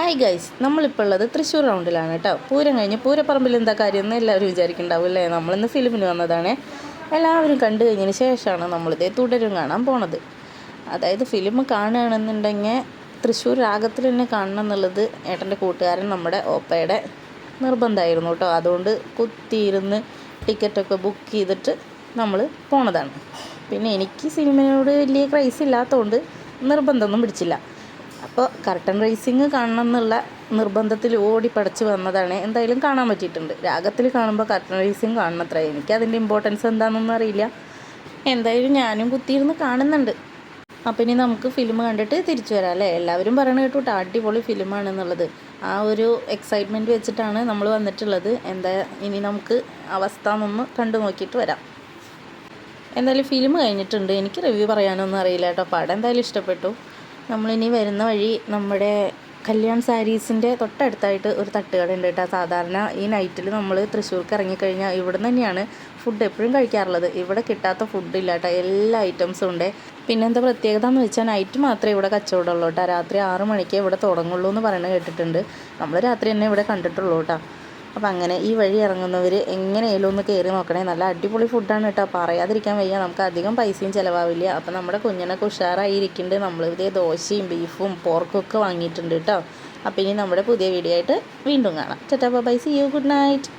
Hi guys, നമ്മളിപ്പോൾ ഉള്ളത് തൃശ്ശൂർ റൗണ്ടിലാണ് കേട്ടോ. പൂരം കഴിഞ്ഞ് പൂരപ്പറമ്പിൽ എന്താ കാര്യം എന്ന് എല്ലാവരും വിചാരിക്കുന്നുണ്ടാവും അല്ലേ. നമ്മളിന്ന് ഫിലിമിന് വന്നതാണ്. എല്ലാവരും കണ്ടു കഴിഞ്ഞതിന് ശേഷമാണ് നമ്മളിതേ തുടരും കാണാൻ പോണത്. അതായത് ഫിലിം കാണുകയാണെന്നുണ്ടെങ്കിൽ തൃശ്ശൂർ രാഗത്തിൽ തന്നെ കാണണം എന്നുള്ളത് ഏട്ടൻ്റെ കൂട്ടുകാരൻ നമ്മുടെ ഓപ്പയുടെ നിർബന്ധമായിരുന്നു കേട്ടോ. അതുകൊണ്ട് കുത്തിയിരുന്ന് ടിക്കറ്റൊക്കെ ബുക്ക് ചെയ്തിട്ട് നമ്മൾ പോണതാണ്. പിന്നെ എനിക്ക് സിനിമയോട് വലിയ ക്രൈസ് ഇല്ലാത്തതുകൊണ്ട് നിർബന്ധമൊന്നും പിടിച്ചില്ല. അപ്പോൾ കർട്ടൻ റേസിങ് കാണണം എന്നുള്ള നിർബന്ധത്തിൽ ഓടി പടച്ച് വന്നതാണ്. എന്തായാലും കാണാൻ പറ്റിയിട്ടുണ്ട്. രാഗത്തിൽ കാണുമ്പോൾ കർട്ടൻ റേസിങ് കാണണത്ര. എനിക്കതിൻ്റെ ഇമ്പോർട്ടൻസ് എന്താണെന്നൊന്നും അറിയില്ല. എന്തായാലും ഞാനും കുത്തിയിരുന്ന് കാണുന്നുണ്ട്. അപ്പം ഇനി നമുക്ക് ഫിലിം കണ്ടിട്ട് തിരിച്ചു വരാം അല്ലേ. എല്ലാവരും പറയണ കേട്ടോ അടിപൊളി ഫിലിമാണെന്നുള്ളത്. ആ ഒരു എക്സൈറ്റ്മെൻറ്റ് വെച്ചിട്ടാണ് നമ്മൾ വന്നിട്ടുള്ളത്. എന്താ ഇനി നമുക്ക് അവസ്ഥ എന്നൊന്ന് കണ്ടു നോക്കിയിട്ട് വരാം. എന്തായാലും ഫിലിം കഴിഞ്ഞിട്ടുണ്ട്. എനിക്ക് റിവ്യൂ പറയാനൊന്നും അറിയില്ല കേട്ടോ. പടം എന്തായാലും ഇഷ്ടപ്പെട്ടു. നമ്മളിനി വരുന്ന വഴി നമ്മുടെ കല്യാൺ സാരീസിൻ്റെ തൊട്ടടുത്തായിട്ട് ഒരു തട്ടുകട ഉണ്ട് കേട്ടോ. സാധാരണ ഈ നൈറ്റിൽ നമ്മൾ തൃശ്ശൂർക്ക് ഇറങ്ങിക്കഴിഞ്ഞാൽ ഇവിടെ നിന്ന് തന്നെയാണ് ഫുഡ് എപ്പോഴും കഴിക്കാറുള്ളത്. ഇവിടെ കിട്ടാത്ത ഫുഡില്ല കേട്ടോ. എല്ലാ ഐറ്റംസും ഉണ്ട്. പിന്നെ എന്താ പ്രത്യേകത എന്ന് വെച്ചാൽ നൈറ്റ് മാത്രമേ ഇവിടെ കച്ചവടമുള്ളൂ കേട്ടോ. രാത്രി 6 മണിക്കേ ഇവിടെ തുടങ്ങുള്ളൂ എന്ന് പറയുന്നത് കേട്ടിട്ടുണ്ട്. നമ്മൾ രാത്രി തന്നെ ഇവിടെ കണ്ടിട്ടുള്ളൂ കേട്ടോ. അപ്പം അങ്ങനെ ഈ വഴി ഇറങ്ങുന്നവർ എങ്ങനെയായാലും ഒന്ന് കയറി നോക്കണേ. നല്ല അടിപൊളി ഫുഡാണ് കേട്ടോ. പറയാതിരിക്കാൻ വയ്യ. നമുക്ക് അധികം പൈസയും ചിലവാവില്ല. അപ്പം നമ്മുടെ കുഞ്ഞിനൊക്കെ ഉഷാറായിരിക്കുന്നുണ്ട്. നമ്മൾ ഇതേ ദോശയും ബീഫും പോർക്കും ഒക്കെ വാങ്ങിയിട്ടുണ്ട് കേട്ടോ. അപ്പം ഇനി നമ്മുടെ പുതിയ വീഡിയോ ആയിട്ട് വീണ്ടും കാണാം. Tata bye, see you, good night.